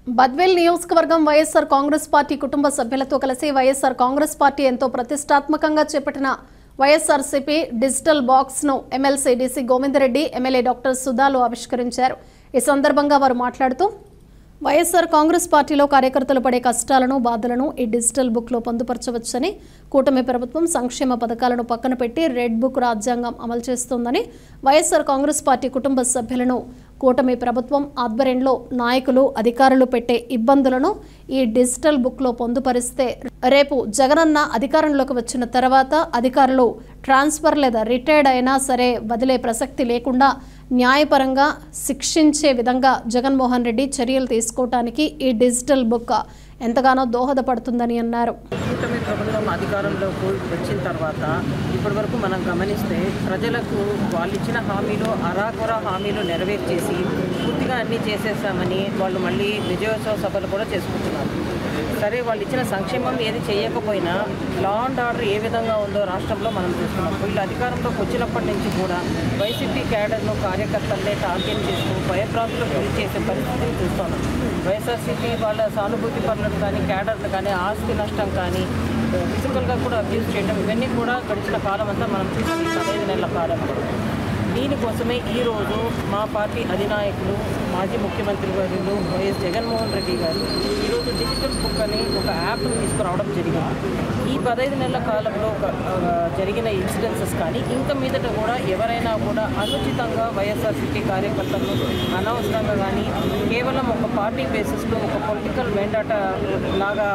బద్వేల్ నియోజకవర్గం వైఎస్ఆర్ కాంగ్రెస్ పార్టీ కుటుంబ సభ్యులతో కలిసి వైఎస్ఆర్ కాంగ్రెస్ పార్టీ ఎంతో ప్రతిష్టాత్మకంగా చేపట్టిన వైఎస్ఆర్సీపీ డిజిటల్ బాక్స్ ను MLC DC Govindareddy MLA doctor సుధాలు ఆవిష్కరించారు। ఈ సందర్భంగా వారు మాట్లాడుతూ వైఎస్ఆర్ కాంగ్రెస్ పార్టీలో కార్యకర్తలు పడే కష్టాలను బాధలను ఈ డిజిటల్ బుక్ లో పొందుపరచవచ్చని, కూటమి ప్రభుత్వం సంక్షేమ పథకాలను పక్కన పెట్టి రెడ్ బుక్ రాజ్యాంగం అమలు చేస్తోందని, వైఎస్ఆర్ కాంగ్రెస్ పార్టీ కుటుంబ సభ్యులను కూటమి ప్రభుత్వం ఆధ్వర్యంలో నాయకులు అధికారులు పెట్టే ఇబ్బందులను ఈ డిజిటల్ బుక్ లో పొందుపరిస్తే రేపు జగనన్న అధికారంలోకి వచ్చిన తర్వాత అధికారులు ట్రాన్స్ఫర్ లేదా రిటైర్డ్ అయినా సరే వదిలే ప్రసక్తి లేకుండా న్యాయపరంగా శిక్షించే విధంగా జగన్మోహన్ రెడ్డి చర్యలు తీసుకోవడానికి ఈ డిజిటల్ బుక్ ఎంతగానో దోహదపడుతుందని అన్నారు। కూటమి ప్రభుత్వం అధికారంలోకి వచ్చిన తర్వాత ఇప్పటివరకు మనం గమనిస్తే ప్రజలకు వాళ్ళు ఇచ్చిన హామీలు అరాకొర హామీలు నెరవేర్చేసి పూర్తిగా అన్నీ చేసేసామని వాళ్ళు మళ్ళీ విజయోత్సవ సభలు కూడా చేసుకుంటున్నారు। సరే, వాళ్ళు ఇచ్చిన సంక్షేమం ఏది చేయకపోయినా లా అండ్ ఆర్డర్ ఏ విధంగా ఉందో రాష్ట్రంలో మనం చూస్తున్నాం। వీళ్ళు అధికారంలోకి వచ్చినప్పటి నుంచి కూడా వైసీపీ క్యాడర్ను కార్యకర్తలనే టార్గెట్ చేస్తూ భయభ్రాంతులకు గురి చేసే పరిస్థితిని చూస్తున్నాం। వైఎస్ఆర్సీపీ వాళ్ళ సానుభూతి పనులను కానీ క్యాడర్ను కానీ ఆస్తి నష్టం కానీ ఫిజికల్గా కూడా అబ్యూస్ చేయడం ఇవన్నీ కూడా గడిచిన కాలం అంతా మనం చూసి 15 నెలల కాలంలో దీనికోసమే ఈరోజు మా పార్టీ అధినాయకులు మాజీ ముఖ్యమంత్రి వర్యులు వైఎస్ జగన్మోహన్ రెడ్డి గారు ఈరోజు డిజిటల్ బుక్ అని ఒక యాప్ను తీసుకురావడం జరిగింది। ఈ 15 నెలల కాలంలో జరిగిన ఇన్సిడెన్సెస్ కానీ ఇంకా మీదట కూడా ఎవరైనా కూడా అనుచితంగా వైఎస్ఆర్సీపీ కార్యకర్తలను అనవసరంగా కానీ కేవలం ఒక పార్టీ బేసిస్లో ఒక పొలిటికల్ వెండాట లాగా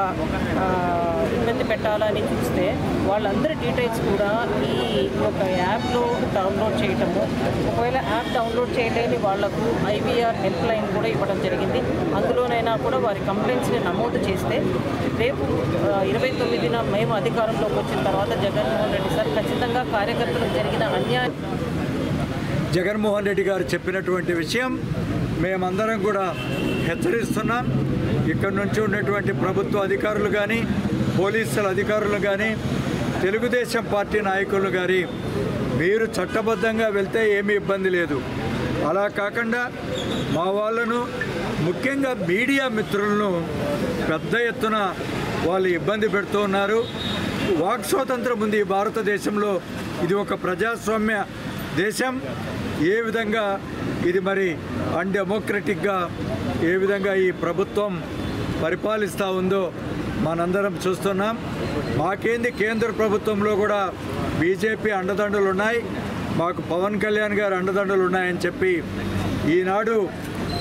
ఇబ్బంది పెట్టాలని చూస్తే వాళ్ళందరి డీటెయిల్స్ కూడా ఈ ఒక యాప్లో డౌన్లోడ్ చేయటము, ఒకవేళ యాప్ డౌన్లోడ్ చేయలేని వాళ్లకు IVR హెల్ప్ లైన్ కూడా ఇవ్వడం జరిగింది। అందులోనైనా కూడా వారి కంప్లైంట్స్ని నమోదు చేస్తే రేపు 29న మేము అధికారంలోకి వచ్చిన తర్వాత జగన్మోహన్ రెడ్డి సార్ ఖచ్చితంగా కార్యకర్తలకు జరిగిన అన్యాయం జగన్మోహన్ రెడ్డి గారు చెప్పినటువంటి విషయం మేమందరం కూడా హెచ్చరిస్తున్నాం। ఇక్కడ నుంచి ఉన్నటువంటి ప్రభుత్వ అధికారులు కానీ పోలీసుల అధికారులు కానీ తెలుగుదేశం పార్టీ నాయకులు కానీ మీరు చట్టబద్ధంగా వెళ్తే ఏమీ ఇబ్బంది లేదు, అలా కాకుండా మా వాళ్ళను ముఖ్యంగా మీడియా మిత్రులను పెద్ద ఎత్తున వాళ్ళు ఇబ్బంది పెడుతూ ఉన్నారు। వాక్ స్వాతంత్రం ఉంది ఈ భారతదేశంలో, ఇది ఒక ప్రజాస్వామ్య దేశం। ఏ విధంగా ఇది మరి అన్డెమోక్రటిక్గా ఏ విధంగా ఈ ప్రభుత్వం పరిపాలిస్తూ ఉందో మనందరం చూస్తున్నాం। మాకేంది కేంద్ర ప్రభుత్వంలో కూడా బీజేపీ అండదండలు ఉన్నాయి, మాకు పవన్ కళ్యాణ్ గారు అండదండలు ఉన్నాయని చెప్పి ఈనాడు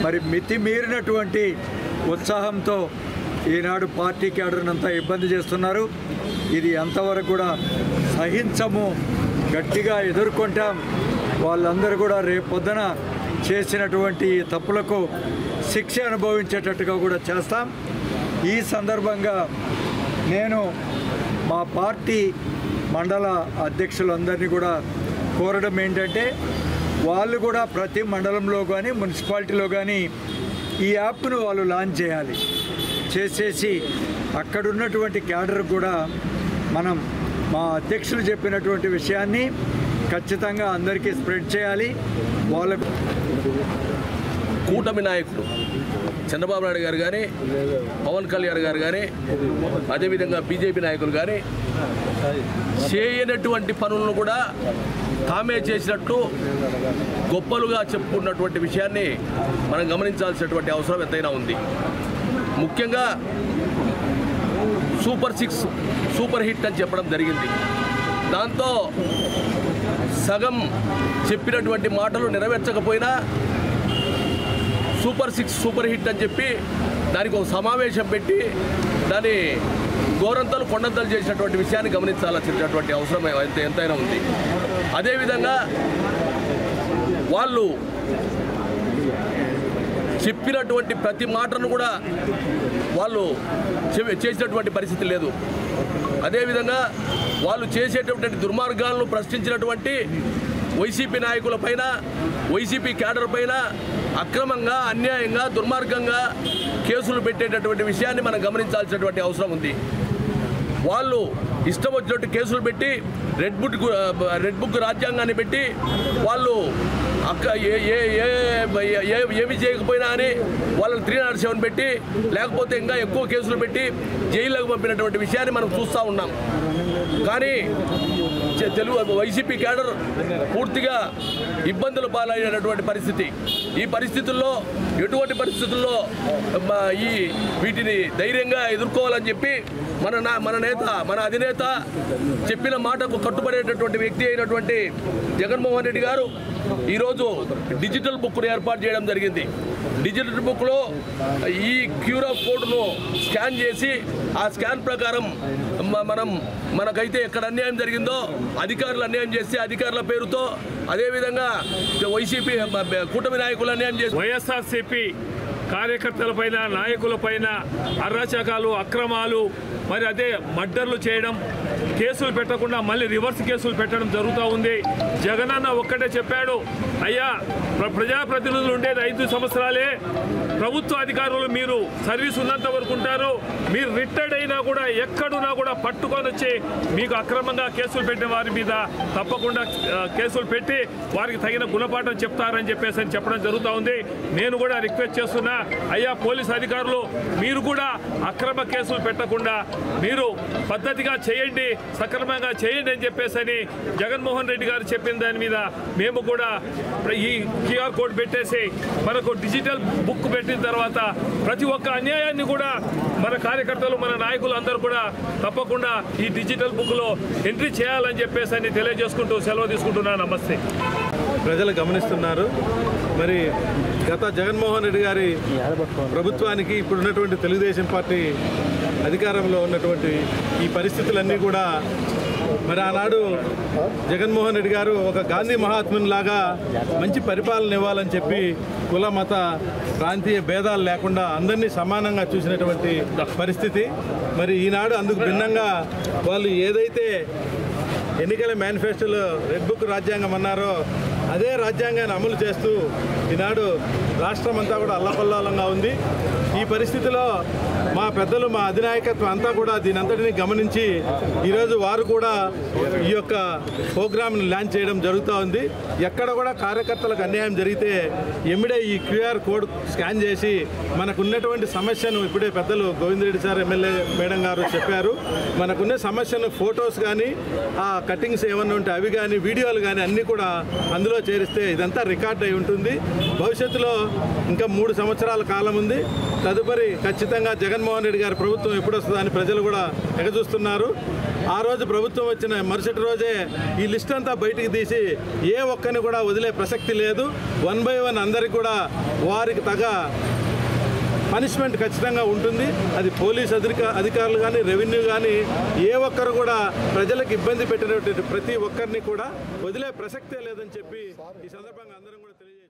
మరి మితిమీరినటువంటి ఉత్సాహంతో ఈనాడు పార్టీ క్యాడర్నంతా ఇబ్బంది చేస్తున్నారు। ఇది ఎంతవరకు కూడా సహించము, గట్టిగా ఎదుర్కొంటాం। వాళ్ళందరూ కూడా రేపొద్దున చేసినటువంటి తప్పులకు శిక్ష అనుభవించేటట్టుగా కూడా చేస్తాం। ఈ సందర్భంగా నేను మా పార్టీ మండల అధ్యక్షులందరినీ కూడా కోరడం ఏంటంటే వాళ్ళు కూడా ప్రతి మండలంలో కానీ మున్సిపాలిటీలో కానీ ఈ యాప్ను వాళ్ళు లాంచ్ చేయాలి, చేసేసి అక్కడున్నటువంటి క్యాడర్ కూడా మనం మా అధ్యక్షులు చెప్పినటువంటి విషయాన్ని ఖచ్చితంగా అందరికీ స్ప్రెడ్ చేయాలి। వాళ్ళకు కూటమి నాయకులు చంద్రబాబు నాయుడు గారు కానీ పవన్ కళ్యాణ్ గారు కానీ అదేవిధంగా బీజేపీ నాయకులు కానీ చేయనటువంటి పనులను కూడా తామే చేసినట్టు గొప్పలుగా చెప్పుకున్నటువంటి విషయాన్ని మనం గమనించాల్సినటువంటి అవసరం ఎంతైనా ఉంది। ముఖ్యంగా సూపర్ 6 సూపర్ హిట్ అని చెప్పడం జరిగింది। దాంతో సగం చెప్పినటువంటి మాటలు నెరవేర్చకపోయినా సూపర్ 6 సూపర్ హిట్ అని చెప్పి దానికి ఒక సమావేశం పెట్టి దాన్ని గోరంతలు కొండంతలు చేసినటువంటి విషయాన్ని గమనించాల్సినటువంటి అవసరం ఎంతైనా ఉంది। అదేవిధంగా వాళ్ళు చెప్పినటువంటి ప్రతి మాటను కూడా వాళ్ళు చేసినటువంటి పరిస్థితి లేదు। అదేవిధంగా వాళ్ళు చేసేటటువంటి దుర్మార్గాలను ప్రశ్నించినటువంటి వైసీపీ నాయకులపైన వైసీపీ క్యాడర్ పైన అక్రమంగా అన్యాయంగా దుర్మార్గంగా కేసులు పెట్టేటటువంటి విషయాన్ని మనం గమనించాల్సినటువంటి అవసరం ఉంది। వాళ్ళు ఇష్టం వచ్చినట్టు కేసులు పెట్టి రెడ్ బుక్ రాజ్యాంగాన్ని పెట్టి వాళ్ళు ఏమి చేయకపోయినా అని వాళ్ళని 307 పెట్టి లేకపోతే ఇంకా ఎక్కువ కేసులు పెట్టి జైల్లోకి పంపినటువంటి విషయాన్ని మనం చూస్తూ ఉన్నాం. కానీ వైసీపీ క్యాడర్ పూర్తిగా ఇబ్బందులు పాలైనటువంటి పరిస్థితి. ఈ పరిస్థితుల్లో ఎటువంటి పరిస్థితుల్లో వీటిని ధైర్యంగా ఎదుర్కోవాలని చెప్పి మన అధినేత చెప్పిన మాటకు కట్టుబడేటటువంటి వ్యక్తి అయినటువంటి జగన్మోహన్ రెడ్డి గారు ఈరోజు డిజిటల్ బుక్ను ఏర్పాటు చేయడం జరిగింది. డిజిటల్ బుక్లో ఈ QR కోడ్ను స్కాన్ చేసి ఆ స్కాన్ ప్రకారం మనకైతే ఎక్కడ అన్యాయం జరిగిందో అధికారులు అన్యాయం చేస్తే అధికారుల పేరుతో, అదేవిధంగా వైసీపీ కూటమి నాయకులు అన్యాయం చేసి వైఎస్ఆర్సీపీ కార్యకర్తలపైన నాయకులపైన అరాచకాలు అక్రమాలు మరి అదే మర్డర్లు చేయడం, కేసులు పెట్టకుండా మళ్ళీ రివర్స్ కేసులు పెట్టడం జరుగుతూ ఉంది. జగనన్న ఒక్కటే చెప్పాడు, అయ్యా ప్రజాప్రతినిధులు ఉండేది 5 సంవత్సరాలే, ప్రభుత్వ అధికారులు మీరు సర్వీస్ ఉన్నంత వరకు ఉంటారు, మీరు రిటైర్డ్ అయినా కూడా ఎక్కడున్నా కూడా పట్టుకొని వచ్చి మీకు అక్రమంగా కేసులు పెట్టిన వారి మీద తప్పకుండా కేసులు పెట్టి వారికి తగిన గుణపాఠం చెప్తారని చెప్పడం జరుగుతూ ఉంది. నేను కూడా రిక్వెస్ట్ చేస్తున్నా, అయ్యా పోలీస్ అధికారులు మీరు కూడా అక్రమ కేసులు పెట్టకుండా మీరు పద్ధతిగా చేయండి, సక్రమంగా చేయండి అని చెప్పేసి జగన్మోహన్ రెడ్డి గారు చెప్పిన దాని మీద మేము కూడా ఈ QR కోడ్ పెట్టేసి మనకు డిజిటల్ బుక్ పెట్టిన తర్వాత ప్రతి ఒక్క అన్యాయాన్ని కూడా మన కార్యకర్తలు మన నాయకులు అందరూ కూడా తప్పకుండా ఈ డిజిటల్ బుక్లో ఎంట్రీ చేయాలని చెప్పేసి తెలియజేసుకుంటూ సెలవు తీసుకుంటున్నా. నమస్తే. ప్రజలు గమనిస్తున్నారు. మరి గత జగన్మోహన్ రెడ్డి గారి ప్రభుత్వానికి ఇప్పుడున్నటువంటి తెలుగుదేశం పార్టీ అధికారంలో ఉన్నటువంటి ఈ పరిస్థితులన్నీ కూడా మరి ఆనాడు జగన్మోహన్ రెడ్డి గారు ఒక గాంధీ మహాత్మునిలాగా మంచి పరిపాలన ఇవ్వాలని చెప్పి కుల మత ప్రాంతీయ భేదాలు లేకుండా అందరినీ సమానంగా చూసినటువంటి పరిస్థితి. మరి ఈనాడు అందుకు భిన్నంగా వాళ్ళు ఏదైతే ఎన్నికల మేనిఫెస్టోలో రెడ్ బుక్ రాజ్యాంగం అన్నారో అదే రాజ్యాంగాన్ని అమలు చేస్తూ ఈనాడు రాష్ట్రం అంతా కూడా అల్లకల్లోలంగా ఉంది. ఈ పరిస్థితిలో మా పెద్దలు మా అధినాయకత్వం అంతా కూడా దీనంతటిని గమనించి ఈరోజు వారు కూడా ఈ యొక్క ప్రోగ్రామ్ని లాంచ్ చేయడం జరుగుతూ ఉంది. ఎక్కడ కూడా కార్యకర్తలకు అన్యాయం జరిగితే ఎమ్మిడే ఈ QR కోడ్ స్కాన్ చేసి మనకున్నటువంటి సమస్యను ఇప్పుడే పెద్దలు గోవిందరెడ్డి సార్ ఎమ్మెల్యే మేడం గారు చెప్పారు. మనకున్న సమస్యను ఫొటోస్ కానీ ఆ కటింగ్స్ ఏమన్నా ఉంటే అవి కానీ వీడియోలు కానీ అన్నీ కూడా అందులో చేరిస్తే ఇదంతా రికార్డ్ అయి ఉంటుంది. భవిష్యత్తులో ఇంకా 3 సంవత్సరాల కాలం ఉంది. తదుపరి ఖచ్చితంగా జగన్మోహన్ రెడ్డి గారి ప్రభుత్వం ఎప్పుడు వస్తుందని ప్రజలు కూడా ఎగచూస్తున్నారు. ఆ రోజు ప్రభుత్వం వచ్చిన మరుసటి రోజే ఈ లిస్ట్ అంతా బయటికి తీసి ఏ ఒక్కరిని కూడా వదిలే ప్రసక్తి లేదు. 1 by 1 అందరికి కూడా వారికి తగ్గ పనిష్మెంట్ ఖచ్చితంగా ఉంటుంది. అది పోలీస్ అధికారులు కానీ రెవెన్యూ కానీ ఏ ఒక్కరు కూడా ప్రజలకు ఇబ్బంది పెట్టినటువంటి ప్రతి ఒక్కరిని కూడా వదిలే ప్రసక్తే లేదని చెప్పి ఈ సందర్భంగా అందరం కూడా తెలియజేస్తారు.